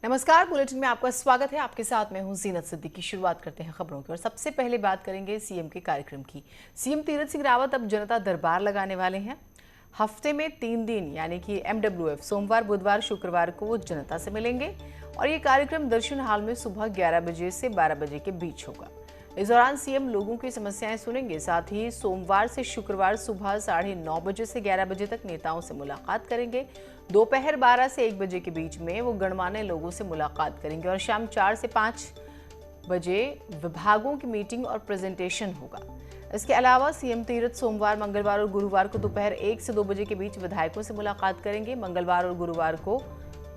नमस्कार, बुलेटिन में आपका स्वागत है। आपके साथ मैं हूं जीनत सिद्दीकी। शुरुआत करते हैं खबरों की और सबसे पहले बात करेंगे सीएम के कार्यक्रम की। सीएम तीरथ सिंह रावत अब जनता दरबार लगाने वाले हैं। हफ्ते में 3 दिन यानी कि MWF सोमवार, बुधवार, शुक्रवार को वो जनता से मिलेंगे और ये कार्यक्रम दर्शन हॉल में सुबह 11 बजे से 12 बजे के बीच होगा। इस दौरान सीएम लोगों की समस्याएं सुनेंगे। साथ ही सोमवार से शुक्रवार सुबह 9:30 बजे से 11 बजे तक नेताओं से मुलाकात करेंगे। दोपहर 12 से 1 बजे के बीच में वो गणमान्य लोगों से मुलाकात करेंगे और शाम 4 से 5 बजे विभागों की मीटिंग और प्रेजेंटेशन होगा। इसके अलावा सीएम तीरथ सोमवार, मंगलवार और गुरुवार को दोपहर 1 से 2 बजे के बीच विधायकों से मुलाकात करेंगे। मंगलवार और गुरुवार को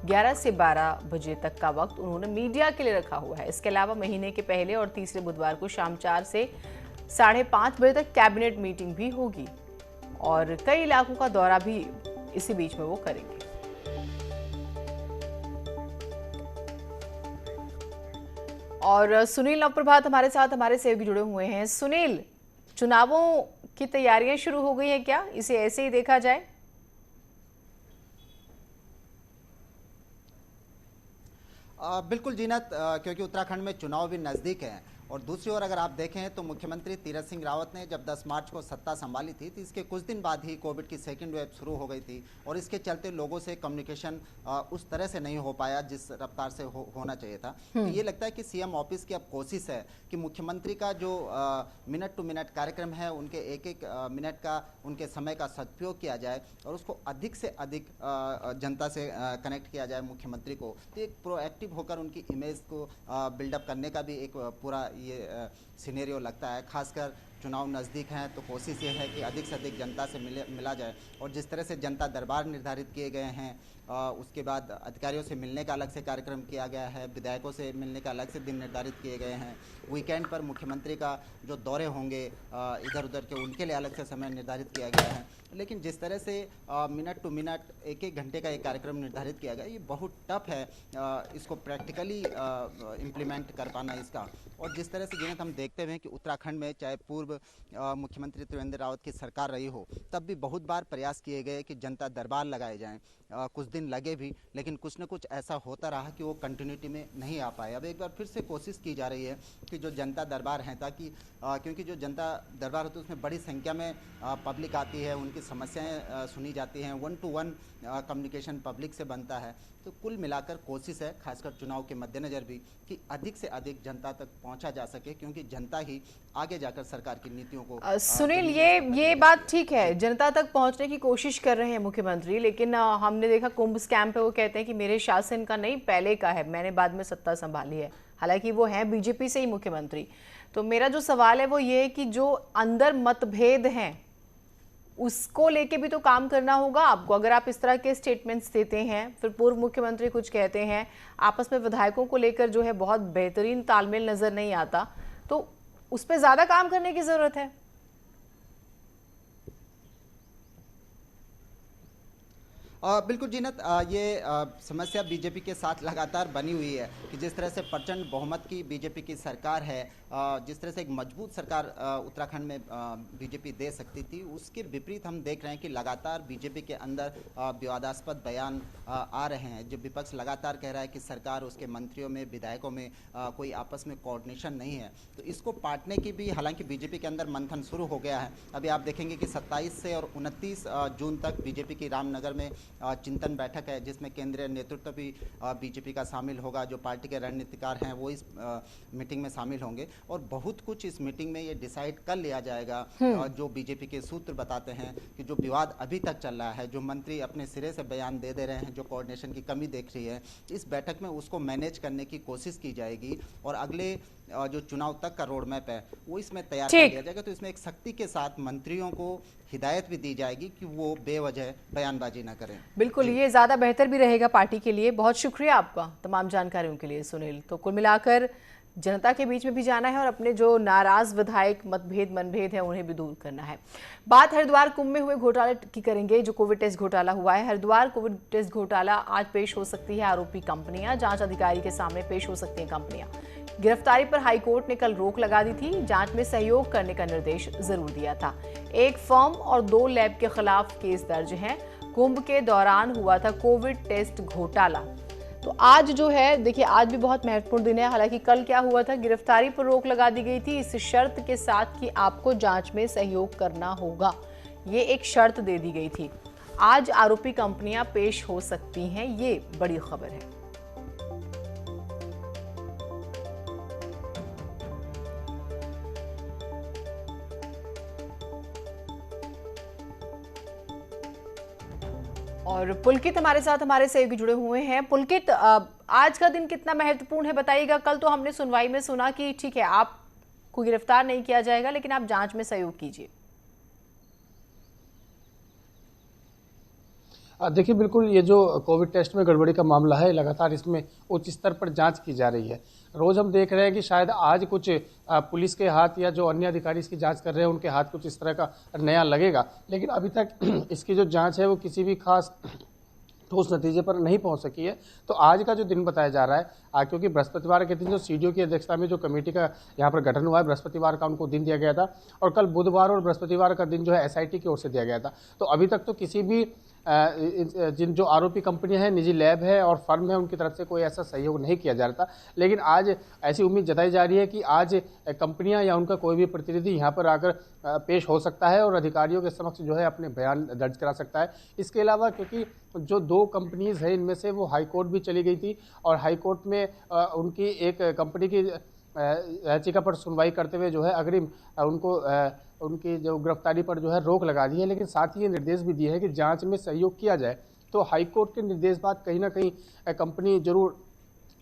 11 से 12 बजे तक का वक्त उन्होंने मीडिया के लिए रखा हुआ है। इसके अलावा महीने के पहले और तीसरे बुधवार को शाम 4 से 5:30 बजे तक कैबिनेट मीटिंग भी होगी और कई इलाकों का दौरा भी इसी बीच में वो करेंगे। और सुनील नवप्रभात हमारे साथ हमारे सहयोगी जुड़े हुए हैं। सुनील, चुनावों की तैयारियां शुरू हो गई हैं क्या? इसे ऐसे ही देखा जाए? बिल्कुल जीनत, क्योंकि उत्तराखंड में चुनाव भी नज़दीक हैं और दूसरी ओर अगर आप देखें तो मुख्यमंत्री तीरथ सिंह रावत ने जब 10 मार्च को सत्ता संभाली थी तो इसके कुछ दिन बाद ही कोविड की सेकेंड वेव शुरू हो गई थी और इसके चलते लोगों से कम्युनिकेशन उस तरह से नहीं हो पाया जिस रफ्तार से होना चाहिए था। तो ये लगता है कि सीएम ऑफिस की अब कोशिश है कि मुख्यमंत्री का जो मिनट टू मिनट कार्यक्रम है उनके एक एक मिनट का उनके समय का सदुपयोग किया जाए और उसको अधिक से अधिक जनता से कनेक्ट किया जाए मुख्यमंत्री को। तो एक प्रोएक्टिव होकर उनकी इमेज को बिल्डअप करने का भी एक पूरा ये सिनेरियो लगता है। खासकर चुनाव नज़दीक हैं तो कोशिश ये है कि अधिक से अधिक जनता से मिला जाए और जिस तरह से जनता दरबार निर्धारित किए गए हैं, उसके बाद अधिकारियों से मिलने का अलग से कार्यक्रम किया गया है, विधायकों से मिलने का अलग से दिन निर्धारित किए गए हैं। वीकेंड पर मुख्यमंत्री का जो दौरे होंगे इधर उधर के, उनके लिए अलग से समय निर्धारित किया गया है। लेकिन जिस तरह से मिनट टू मिनट एक एक घंटे का एक कार्यक्रम निर्धारित किया गया, ये बहुत टफ है इसको प्रैक्टिकली इम्प्लीमेंट कर पाना इसका। और जिस तरह से जिन्हें हम देखते हुए कि उत्तराखंड में चाहे पूर्व मुख्यमंत्री त्रिवेंद्र रावत की सरकार रही हो तब भी बहुत बार प्रयास किए गए कि जनता दरबार लगाए जाएं। कुछ दिन लगे भी, लेकिन कुछ न कुछ ऐसा होता रहा कि वो कंटिन्यूटी में नहीं आ पाए। अब एक बार फिर से कोशिश की जा रही है कि जो जनता दरबार हैं, ताकि क्योंकि जो जनता दरबार होती है उसमें बड़ी संख्या में पब्लिक आती है, उनकी समस्याएं सुनी जाती हैं, 1-to-1 कम्युनिकेशन पब्लिक से बनता है। तो कुल मिलाकर कोशिश है, खासकर चुनाव के मद्देनज़र भी, कि अधिक से अधिक जनता तक पहुंचा जा सके, क्योंकि जनता ही आगे जाकर सरकार की नीतियों को सुनील, ये बात ठीक है, जनता तक पहुंचने की कोशिश कर रहे हैं मुख्यमंत्री, लेकिन हमने देखा कुंभ स्कैम पे वो कहते हैं कि मेरे शासन का नहीं, पहले का है, मैंने बाद में सत्ता संभाली है। हालांकि वो हैं बीजेपी से ही मुख्यमंत्री। तो मेरा जो सवाल है वो ये है कि जो अंदर मतभेद हैं उसको लेके भी तो काम करना होगा आपको। अगर आप इस तरह के स्टेटमेंट्स देते हैं, फिर पूर्व मुख्यमंत्री कुछ कहते हैं, आपस में विधायकों को लेकर जो है बहुत बेहतरीन तालमेल नजर नहीं आता, तो उस पर ज्यादा काम करने की जरूरत है। बिल्कुल जीनत, ये समस्या बीजेपी के साथ लगातार बनी हुई है कि जिस तरह से प्रचंड बहुमत की बीजेपी की सरकार है, जिस तरह से एक मजबूत सरकार उत्तराखंड में बीजेपी दे सकती थी, उसके विपरीत हम देख रहे हैं कि लगातार बीजेपी के अंदर विवादास्पद बयान आ रहे हैं। जो विपक्ष लगातार कह रहा है कि सरकार, उसके मंत्रियों में, विधायकों में कोई आपस में कोऑर्डिनेशन नहीं है। तो इसको पाटने की भी हालांकि बीजेपी के अंदर मंथन शुरू हो गया है। अभी आप देखेंगे कि 27 से और 29 जून तक बीजेपी की रामनगर में चिंतन बैठक है, जिसमें केंद्रीय नेतृत्व भी बीजेपी का शामिल होगा। जो पार्टी के रणनीतिकार हैं वो इस मीटिंग में शामिल होंगे और बहुत कुछ इस मीटिंग में ये डिसाइड कर लिया जाएगा। जो बीजेपी के सूत्र बताते हैं कि जो विवाद अभी तक चल रहा है, जो मंत्री अपने सिरे से बयान दे रहे हैं, जो कोऑर्डिनेशन की कमी देख रही है, इस बैठक में उसको मैनेज करने की कोशिश की जाएगी और अगले जो चुनाव तक का रोड मैप है वो इसमें तैयार कर लिया जाएगा। तो इसमें एक सख्ती के साथ मंत्रियों को हिदायत भी दी जाएगी कि वो बेवजह बयानबाजी ना करें। बिल्कुल, ये ज्यादा बेहतर भी रहेगा पार्टी के लिए। बहुत शुक्रिया आपका तमाम जानकारियों के लिए सुनील। तो कुल मिलाकर जनता के बीच में भी जाना है और अपने जो नाराज विधायक मनभेद है उन्हें भी दूर करना है। बात हरिद्वार कुंभ में हुए घोटाले की करेंगे। जो कोविड टेस्ट घोटाला हुआ है, हरिद्वार कोविड टेस्ट घोटाला, आज पेश हो सकती है आरोपी कंपनियां, जांच अधिकारी के सामने पेश हो सकती हैं कंपनियां। गिरफ्तारी पर हाईकोर्ट ने कल रोक लगा दी थी। जांच में सहयोग करने का निर्देश जरूर दिया था। एक फर्म और 2 लैब के खिलाफ केस दर्ज है। कुंभ के दौरान हुआ था कोविड टेस्ट घोटाला। तो आज जो है देखिए, आज भी बहुत महत्वपूर्ण दिन है। हालांकि कल क्या हुआ था, गिरफ्तारी पर रोक लगा दी गई थी इस शर्त के साथ कि आपको जांच में सहयोग करना होगा। ये एक शर्त दे दी गई थी। आज आरोपी कंपनियां पेश हो सकती हैं, ये बड़ी खबर है। और पुलकित हमारे साथ हमारे सहयोगी जुड़े हुए हैं। पुलकित, आज का दिन कितना महत्वपूर्ण है बताइएगा। कल तो हमने सुनवाई में सुना कि ठीक है, आपको गिरफ्तार नहीं किया जाएगा, लेकिन आप जांच में सहयोग कीजिए। देखिए, बिल्कुल ये जो कोविड टेस्ट में गड़बड़ी का मामला है, लगातार इसमें उच्च स्तर पर जांच की जा रही है। रोज हम देख रहे हैं कि शायद आज कुछ पुलिस के हाथ या जो अन्य अधिकारी इसकी जांच कर रहे हैं उनके हाथ कुछ इस तरह का नया लगेगा, लेकिन अभी तक इसकी जो जांच है वो किसी भी खास ठोस नतीजे पर नहीं पहुंच सकी है। तो आज का जो दिन बताया जा रहा है, क्योंकि बृहस्पतिवार के दिन जो सीडीओ की अध्यक्षता में जो कमेटी का यहाँ पर गठन हुआ है, बृहस्पतिवार का उनको दिन दिया गया था और कल बुधवार और बृहस्पतिवार का दिन जो है एसआईटी की ओर से दिया गया था। तो अभी तक तो किसी भी जिन जो आरोपी कंपनियां हैं, निजी लैब है और फर्म है, उनकी तरफ से कोई ऐसा सहयोग नहीं किया जा रहा था। लेकिन आज ऐसी उम्मीद जताई जा रही है कि आज कंपनियां या उनका कोई भी प्रतिनिधि यहाँ पर आकर पेश हो सकता है और अधिकारियों के समक्ष जो है अपने बयान दर्ज करा सकता है। इसके अलावा क्योंकि जो 2 कंपनीज है, इनमें से वो हाई कोर्ट भी चली गई थी और हाई कोर्ट में उनकी एक कंपनी की याचिका पर सुनवाई करते हुए जो है अग्रिम उनको उनकी जो गिरफ्तारी पर जो है रोक लगा दी है। लेकिन साथ ही ये निर्देश भी दिए है कि जांच में सहयोग किया जाए। तो हाईकोर्ट के निर्देश बाद कहीं ना कहीं कंपनी जरूर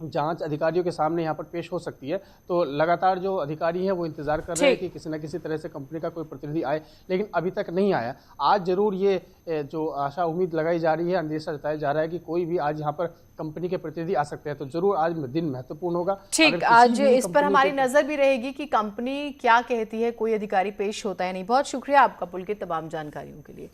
जांच अधिकारियों के सामने यहाँ पर पेश हो सकती है। तो लगातार जो अधिकारी हैं वो इंतजार कर रहे हैं कि किसी न किसी तरह से कंपनी का कोई प्रतिनिधि आए, लेकिन अभी तक नहीं आया। आज जरूर ये जो आशा उम्मीद लगाई जा रही है, अंदेशा जताया जा रहा है कि कोई भी आज यहाँ पर कंपनी के प्रतिनिधि आ सकते हैं। तो जरूर आज दिन महत्वपूर्ण होगा। ठीक, आज इस पर हमारी नजर भी रहेगी कि कंपनी क्या कहती है, कोई अधिकारी पेश होता है नहीं। बहुत शुक्रिया आपका पुलकित, तमाम जानकारियों के लिए।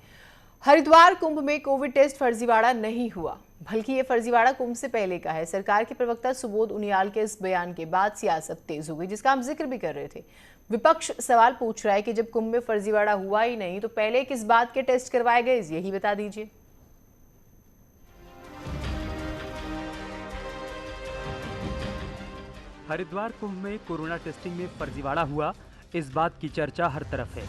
हरिद्वार कुंभ में कोविड टेस्ट फर्जीवाड़ा नहीं हुआ, बल्कि ये फर्जीवाड़ा कुंभ से पहले का है। सरकार के प्रवक्ता सुबोध उनियाल के इस बयान के बाद सियासत तेज हो गई, जिसका हम जिक्र भी कर रहे थे। विपक्ष सवाल पूछ रहा है कि जब कुंभ में फर्जीवाड़ा हुआ ही नहीं तो पहले किस बात के टेस्ट करवाए गए, यही बता दीजिए। हरिद्वार कुंभ में कोरोना टेस्टिंग में फर्जीवाड़ा हुआ, इस बात की चर्चा हर तरफ है।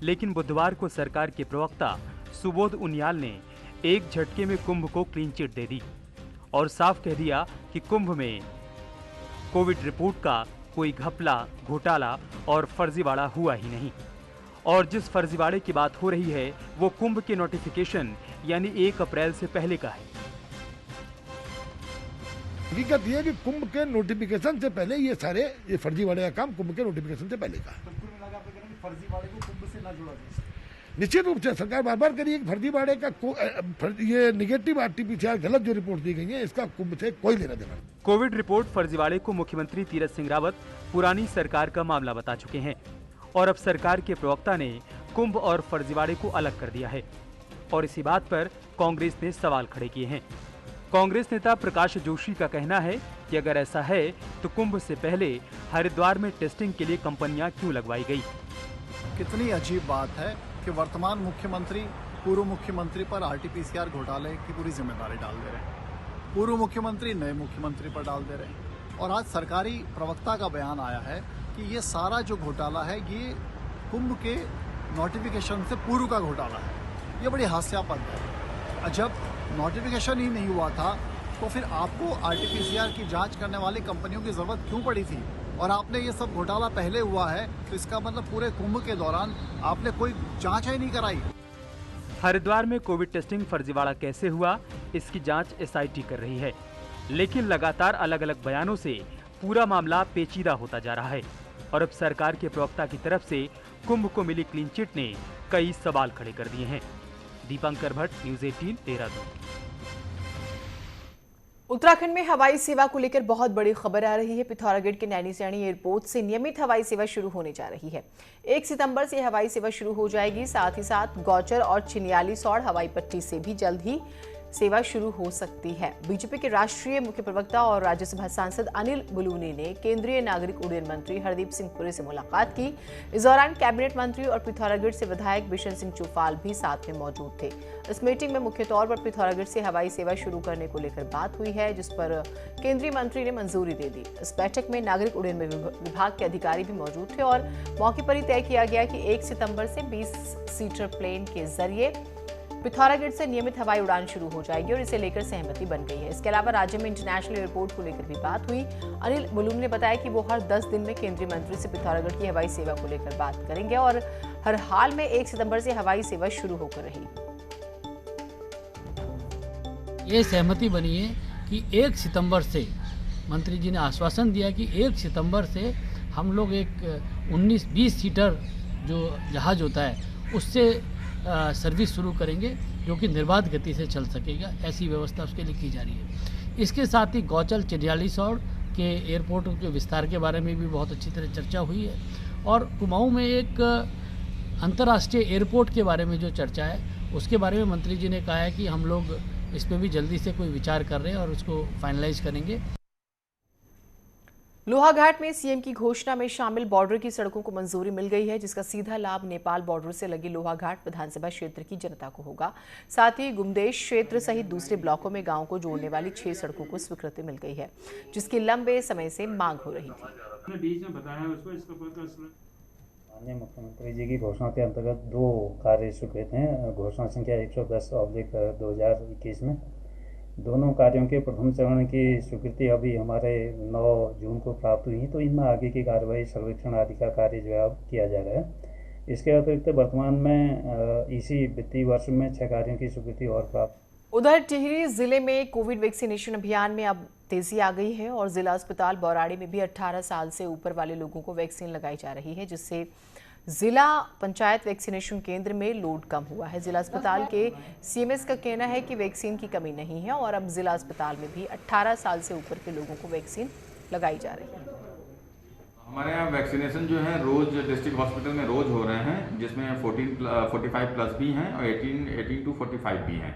लेकिन बुधवार को सरकार के प्रवक्ता सुबोध उनियाल ने एक झटके में कुंभ को क्लीन चिट दे दी और साफ कह दिया कि कुंभ में कोविड रिपोर्ट का कोई घपला, घोटाला और फर्जीवाड़ा हुआ ही नहीं। और जिस फर्जीवाड़े की बात हो रही है वो कुंभ के नोटिफिकेशन यानी 1 अप्रैल से पहले का है। हकीकत ये कि कुंभ के नोटिफिकेशन से पहले ये फर्जीवाड़े का काम कुंभ के नोटिफिकेशन से पहले का है। फर्जीवाड़े को कुंभ से ना जोड़ा जाए। निश्चित रूप से सरकार बार बार करिए कि फर्जीवाड़े का ये निगेटिव आरटीपीसीआर गलत जो रिपोर्ट दी गई है, इसका कुंभ से कोई लेना देना। कोविड रिपोर्ट फर्जीवाड़े को मुख्यमंत्री तीरथ सिंह रावत पुरानी सरकार का मामला बता चुके हैं और अब सरकार के प्रवक्ता ने कुंभ और फर्जीवाड़े को अलग कर दिया है और इसी बात पर कांग्रेस ने सवाल खड़े किए हैं। कांग्रेस नेता प्रकाश जोशी का कहना है कि अगर ऐसा है तो कुंभ से पहले हरिद्वार में टेस्टिंग के लिए कंपनियां क्यों लगवाई गई। कितनी अजीब बात है कि वर्तमान मुख्यमंत्री पूर्व मुख्यमंत्री पर आरटीपीसीआर घोटाले की पूरी जिम्मेदारी डाल दे रहे हैं, पूर्व मुख्यमंत्री नए मुख्यमंत्री पर डाल दे रहे हैं और आज सरकारी प्रवक्ता का बयान आया है कि ये सारा जो घोटाला है ये कुंभ के नोटिफिकेशन से पूर्व का घोटाला है। ये बड़ी हास्यास्पद है। जब नोटिफिकेशन ही नहीं हुआ था तो फिर आपको आरटीपीसीआर की जांच करने वाली कंपनियों की जरूरत क्यों पड़ी थी? और आपने ये सब घोटाला पहले हुआ है तो इसका मतलब पूरे कुंभ के दौरान आपने कोई जांच ही नहीं कराई। हरिद्वार में कोविड टेस्टिंग फर्जीवाड़ा कैसे हुआ, इसकी जांच एसआईटी कर रही है, लेकिन लगातार अलग अलग बयानों से पूरा मामला पेचीदा होता जा रहा है और अब सरकार के प्रवक्ता की तरफ से कुंभ को मिली क्लीन चिट ने कई सवाल खड़े कर दिए हैं। दीपंकर भट्ट, न्यूज़ 18, देहरादून। उत्तराखंड में हवाई सेवा को लेकर बहुत बड़ी खबर आ रही है। पिथौरागढ़ के नैनीसैनी एयरपोर्ट से नियमित हवाई सेवा शुरू होने जा रही है। 1 सितंबर से हवाई सेवा शुरू हो जाएगी। साथ ही साथ गौचर और चिन्यालीसौड़ हवाई पट्टी से भी जल्द ही सेवा शुरू हो सकती है। बीजेपी के राष्ट्रीय मुख्य प्रवक्ता और राज्यसभा सांसद अनिल बलूनी ने केंद्रीय नागरिक उड्डयन मंत्री हरदीप सिंह पुरी से मुलाकात की। इस दौरान कैबिनेट मंत्री और पिथौरागढ़ से विधायक बिशन सिंह चौफाल भी साथ में मौजूद थे। इस मीटिंग में मुख्य तौर पर पिथौरागढ़ से हवाई सेवा शुरू करने को लेकर बात हुई है, जिस पर केंद्रीय मंत्री ने मंजूरी दे दी। इस बैठक में नागरिक उड्डयन विभाग के अधिकारी भी मौजूद थे और मौके पर ही तय किया गया कि 1 सितंबर से 20 सीटर प्लेन के जरिए पिथौरागढ़ से नियमित हवाई उड़ान शुरू हो जाएगी और इसे लेकर सहमति बन गई है। इसके अलावा राज्य में इंटरनेशनल एयरपोर्ट को लेकर भी बात हुई। अनिल बलूनी ने बताया कि वो हर 10 दिन में केंद्रीय मंत्री से पिथौरागढ़ की हवाई सेवा को लेकर बात करेंगे और हर हाल में 1 सितंबर से हवाई सेवा शुरू होकर रहेगी। ये सहमति बनी है कि 1 सितंबर से मंत्री जी ने आश्वासन दिया कि 1 सितंबर से हम लोग एक 19-20 सीटर जो जहाज़ होता है उससे सर्विस शुरू करेंगे, जो कि निर्बाध गति से चल सकेगा। ऐसी व्यवस्था उसके लिए की जा रही है। इसके साथ ही गौचल चिड़ियालीसौड़ के एयरपोर्ट के विस्तार के बारे में भी बहुत अच्छी तरह चर्चा हुई है और कुमाऊं में एक अंतर्राष्ट्रीय एयरपोर्ट के बारे में जो चर्चा है उसके बारे में मंत्री जी ने कहा है कि हम लोग इस पर भी जल्दी से कोई विचार कर रहे हैं और उसको फाइनलाइज करेंगे। लोहाघाट में सीएम की घोषणा में शामिल बॉर्डर की सड़कों को मंजूरी मिल गई है, जिसका सीधा लाभ नेपाल बॉर्डर से लगी लोहाघाट विधानसभा क्षेत्र की जनता को होगा। साथ ही गुमदेश क्षेत्र सहित दूसरे ब्लॉकों में गांव को जोड़ने वाली 6 सड़कों को स्वीकृति मिल गई है, जिसकी लंबे समय से मांग हो रही थी। माननीय मुख्यमंत्री जी की घोषणा के अंतर्गत 2 कार्य स्वीकृत हैं। घोषणा संख्या 110/2021 में दोनों कार्यों के प्रथम चरण की स्वीकृति अभी हमारे 9 जून को प्राप्त हुई, तो इनमें आगे की कार्रवाई सर्वेक्षण आदि का कार्य जो है अब किया जा रहा है। इसके अतिरिक्त वर्तमान में इसी वित्तीय वर्ष में 6 कार्यों की स्वीकृति और प्राप्त। उधर टिहरी जिले में कोविड वैक्सीनेशन अभियान में अब तेजी आ गई है और जिला अस्पताल बौराड़ी में भी 18 साल से ऊपर वाले लोगों को वैक्सीन लगाई जा रही है, जिससे जिला पंचायत वैक्सीनेशन केंद्र में लोड कम हुआ है। जिला अस्पताल के सीएमएस का कहना है कि वैक्सीन की कमी नहीं है और अब जिला अस्पताल में भी 18 साल से ऊपर के लोगों को वैक्सीन लगाई जा रही है। हमारे यहाँ वैक्सीनेशन जो है रोज डिस्ट्रिक्ट हॉस्पिटल में रोज हो रहे हैं, जिसमें 45 प्लस भी हैं और 18 to 45 भी हैं।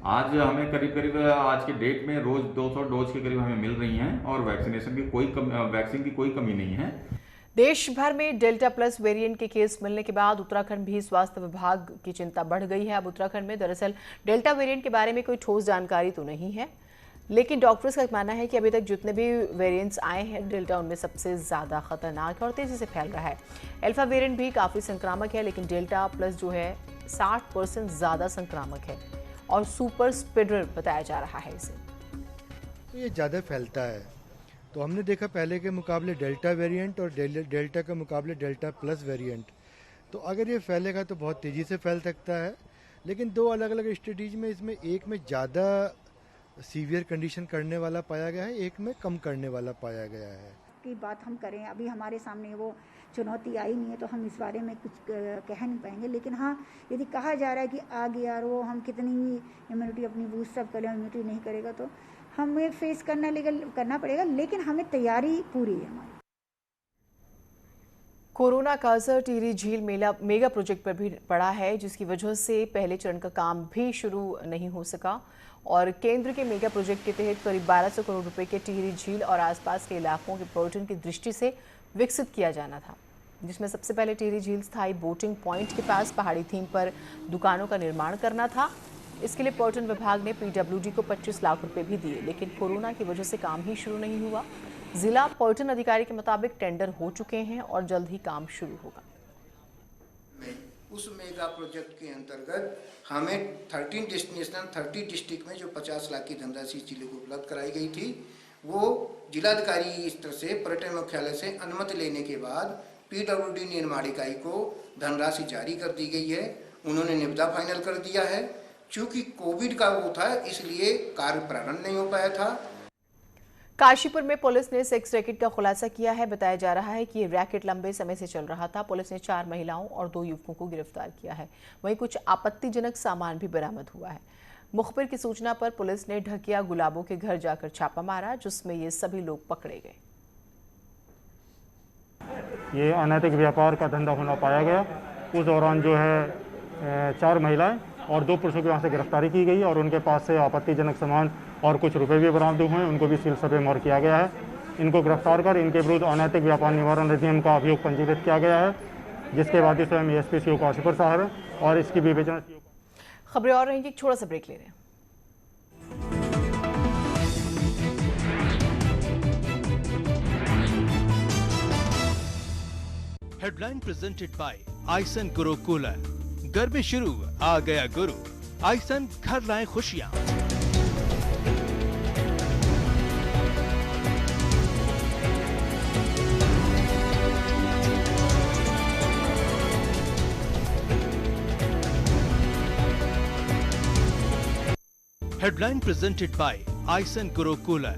आज हमें करीब आज के डेट में रोज 200 डोज के करीब हमें मिल रही हैं और वैक्सीनेशन की वैक्सीन की कोई कमी नहीं है। देश भर में डेल्टा प्लस वेरिएंट के केस मिलने के बाद उत्तराखंड भी स्वास्थ्य विभाग की चिंता बढ़ गई है। अब उत्तराखंड में दरअसल डेल्टा वेरिएंट के बारे में कोई ठोस जानकारी तो नहीं है, लेकिन डॉक्टर्स का मानना है कि अभी तक जितने भी वेरिएंट्स आए हैं डेल्टा उनमें सबसे ज़्यादा खतरनाक है और तेज़ी से फैल रहा है। अल्फा वेरिएंट भी काफ़ी संक्रामक है, लेकिन डेल्टा प्लस जो है 60% ज़्यादा संक्रामक है और सुपर स्प्रेडर बताया जा रहा है इसे। तो ये ज़्यादा फैलता है, तो हमने देखा पहले के मुकाबले डेल्टा वेरिएंट और डेल्टा के मुकाबले डेल्टा प्लस वेरिएंट, तो अगर ये फैलेगा तो बहुत तेज़ी से फैल सकता है। लेकिन 2 अलग अलग स्टेज में इसमें एक में ज़्यादा सीवियर कंडीशन करने वाला पाया गया है, एक में कम करने वाला पाया गया है। की बात हम करें, अभी हमारे सामने वो चुनौती आई नहीं है तो हम इस बारे में कुछ कह नहीं पाएंगे। लेकिन हाँ, यदि कहा जा रहा है कि आ गया और वो हम कितनी भी इम्यूनिटी अपनी बूस्ट सब करें, इम्यूनिटी नहीं करेगा तो हमें फेस करना पड़ेगा, लेकिन हमें तैयारी पूरी है हमारी। कोरोना का असर टिहरी झील मेगा प्रोजेक्ट पर भी पड़ा है, जिसकी वजह से पहले चरण का काम भी शुरू नहीं हो सका और केंद्र के मेगा प्रोजेक्ट के तहत करीब 1200 करोड़ रुपए के टिहरी झील और आसपास के इलाकों के पर्यटन की दृष्टि से विकसित किया जाना था, जिसमें सबसे पहले टिहरी झील स्थायी बोटिंग पॉइंट के पास पहाड़ी थीम पर दुकानों का निर्माण करना था। इसके लिए पर्यटन विभाग ने पीडब्ल्यूडी को 25 लाख रुपए भी दिए, लेकिन कोरोना की वजह से काम ही शुरू नहीं हुआ। जिला पर्यटन अधिकारी के मुताबिक टेंडर हो चुके हैं और जल्द ही काम शुरू होगा। उस मेगा प्रोजेक्ट के अंतर्गत हमें 13 डेस्टिनेशन 30 डिस्ट्रिक्ट में जो 50 लाख की धनराशि जिले को उपलब्ध कराई गई थी, वो जिलाधिकारी स्तर से पर्यटन मुख्यालय से अनुमति लेने के बाद पीडब्ल्यूडी निर्माण इकाई को धनराशि जारी कर दी गई है। उन्होंने निविदा फाइनल कर दिया है। चूंकि कोविड का वो था, इसलिए कार्य प्रारंभ नहीं हो पाया था। काशीपुर में पुलिस ने सेक्स रैकेट का खुलासा किया है। बताया जा रहा है कि ये रैकेट लंबे समय से चल रहा था। पुलिस ने 4 महिलाओं और 2 युवकों को गिरफ्तार किया है। वहीं कुछ आपत्तिजनक सामान भी बरामद हुआ है। मुखबिर की सूचना पर पुलिस ने ढकिया गुलाबों के घर जाकर छापा मारा, जिसमें ये सभी लोग पकड़े गए। ये अनैतिक व्यापार का धंधा होना पाया गया। उस दौरान जो है 4 महिलाएं और 2 पुरुषों की वहाँ से गिरफ्तारी की गई और उनके पास से आपत्तिजनक सामान और कुछ रुपए भी बरामद हुए हैं। उनको भी सील सर्वे किया गया है। इनको गिरफ्तार कर इनके विरुद्ध अनैतिक व्यापार निवारण अधिनियम का अभियोग पंजीकृत किया गया है, जिसके बाद स्वयं एसपी सीओ काशीपुर साहब है और इसकी विवेचना। खबरें और रहेंगी, छोटा सा ब्रेक ले रहे हैं। हेडलाइन प्रेजेंटेड बाय आइसन गुरु कूलर। गर्मी शुरू, आ गया गुरु। आइसन घर लाए खुशियां। हेडलाइन प्रेजेंटेड बाय आइसन गुरु कूलर।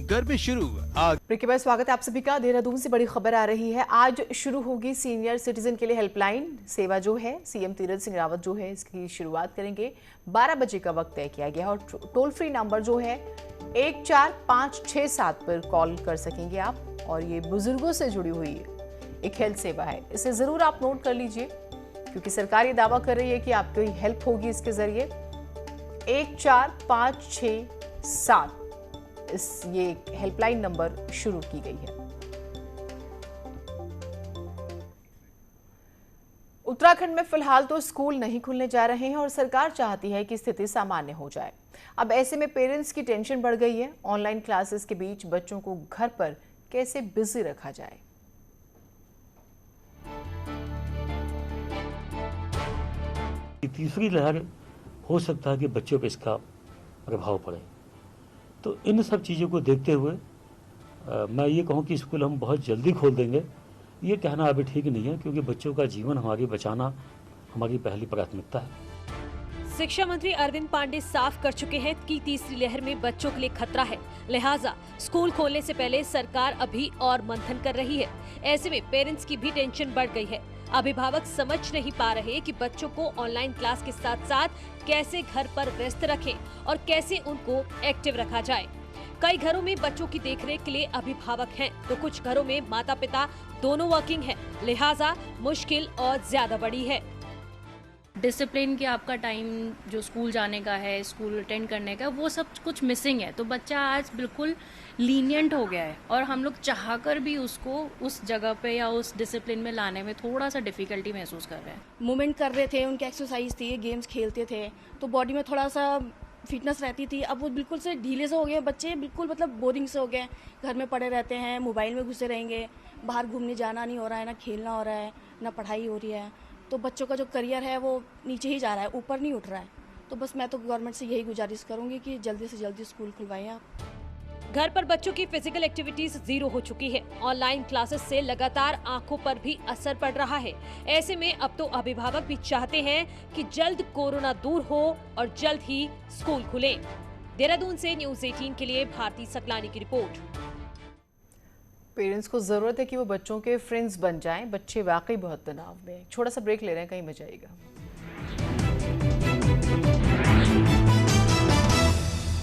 गर्मी शुरू, ब्रेक के बाद स्वागत है आप सभी का। देहरादून से बड़ी खबर आ रही है। आज शुरू होगी सीनियर सिटीजन के लिए हेल्पलाइन सेवा जो है, सीएम तीरथ सिंह रावत जो है इसकी शुरुआत करेंगे। 12 बजे का वक्त तय किया गया और टोल फ्री नंबर जो है 14567 पर कॉल कर सकेंगे आप। और ये बुजुर्गों से जुड़ी हुई एक हेल्थ सेवा है, इसे जरूर आप नोट कर लीजिए क्योंकि सरकार ये दावा कर रही है कि आपकी हेल्प होगी इसके जरिए। 14567 इस ये हेल्पलाइन नंबर शुरू की गई है। उत्तराखंड में फिलहाल तो स्कूल नहीं खुलने जा रहे हैं और सरकार चाहती है कि स्थिति सामान्य हो जाए। अब ऐसे में पेरेंट्स की टेंशन बढ़ गई है। ऑनलाइन क्लासेस के बीच बच्चों को घर पर कैसे बिजी रखा जाए। तीसरी लहर हो सकता है कि बच्चों पर इसका प्रभाव पड़े, तो इन सब चीज़ों को देखते हुए मैं ये कहूँ कि स्कूल हम बहुत जल्दी खोल देंगे, ये कहना अभी ठीक नहीं है क्योंकि बच्चों का जीवन हमारी बचाना हमारी पहली प्राथमिकता है। शिक्षा मंत्री अरविंद पांडे साफ कर चुके हैं कि तीसरी लहर में बच्चों के लिए खतरा है, लिहाजा स्कूल खोलने से पहले सरकार अभी और मंथन कर रही है। ऐसे में पेरेंट्स की भी टेंशन बढ़ गई है। अभिभावक समझ नहीं पा रहे कि बच्चों को ऑनलाइन क्लास के साथ साथ कैसे घर पर व्यस्त रखें और कैसे उनको एक्टिव रखा जाए। कई घरों में बच्चों की देखरेख के लिए अभिभावक हैं, तो कुछ घरों में माता पिता दोनों वर्किंग हैं, लिहाजा मुश्किल और ज्यादा बड़ी है। डिसिप्लिन के आपका टाइम जो स्कूल जाने का है, स्कूल अटेंड करने का, वो सब कुछ मिसिंग है। तो बच्चा आज बिल्कुल लीनियंट हो गया है और हम लोग चाहकर भी उसको उस जगह पे या उस डिसिप्लिन में लाने में थोड़ा सा डिफिकल्टी महसूस कर रहे हैं। मूवमेंट कर रहे थे, उनकी एक्सरसाइज थी, गेम्स खेलते थे तो बॉडी में थोड़ा सा फिटनेस रहती थी। अब वो बिल्कुल से ढीले से हो गए बच्चे, बिल्कुल मतलब बोरिंग से हो गए। घर में पड़े रहते हैं, मोबाइल में घुसे रहेंगे, बाहर घूमने जाना नहीं हो रहा है, ना खेलना हो रहा है, ना पढ़ाई हो रही है। तो बच्चों का जो करियर है वो नीचे ही जा रहा है, ऊपर नहीं उठ रहा है। तो बस मैं तो गवर्नमेंट से यही गुजारिश करूंगी कि जल्दी से जल्दी स्कूल खुलवाएं आप। घर पर बच्चों की फिजिकल एक्टिविटीज जीरो हो चुकी है। ऑनलाइन क्लासेस से लगातार आंखों पर भी असर पड़ रहा है। ऐसे में अब तो अभिभावक भी चाहते हैं कि जल्द कोरोना दूर हो और जल्द ही स्कूल खुले। देहरादून से न्यूज़ 18 के लिए भारती सकलानी की रिपोर्ट। पेरेंट्स को जरूरत है कि वो बच्चों के फ्रेंड्स बन जाएं। बच्चे वाकई बहुत तनाव में। छोटा सा ब्रेक ले रहे हैं, कहीं मत जाइएगा।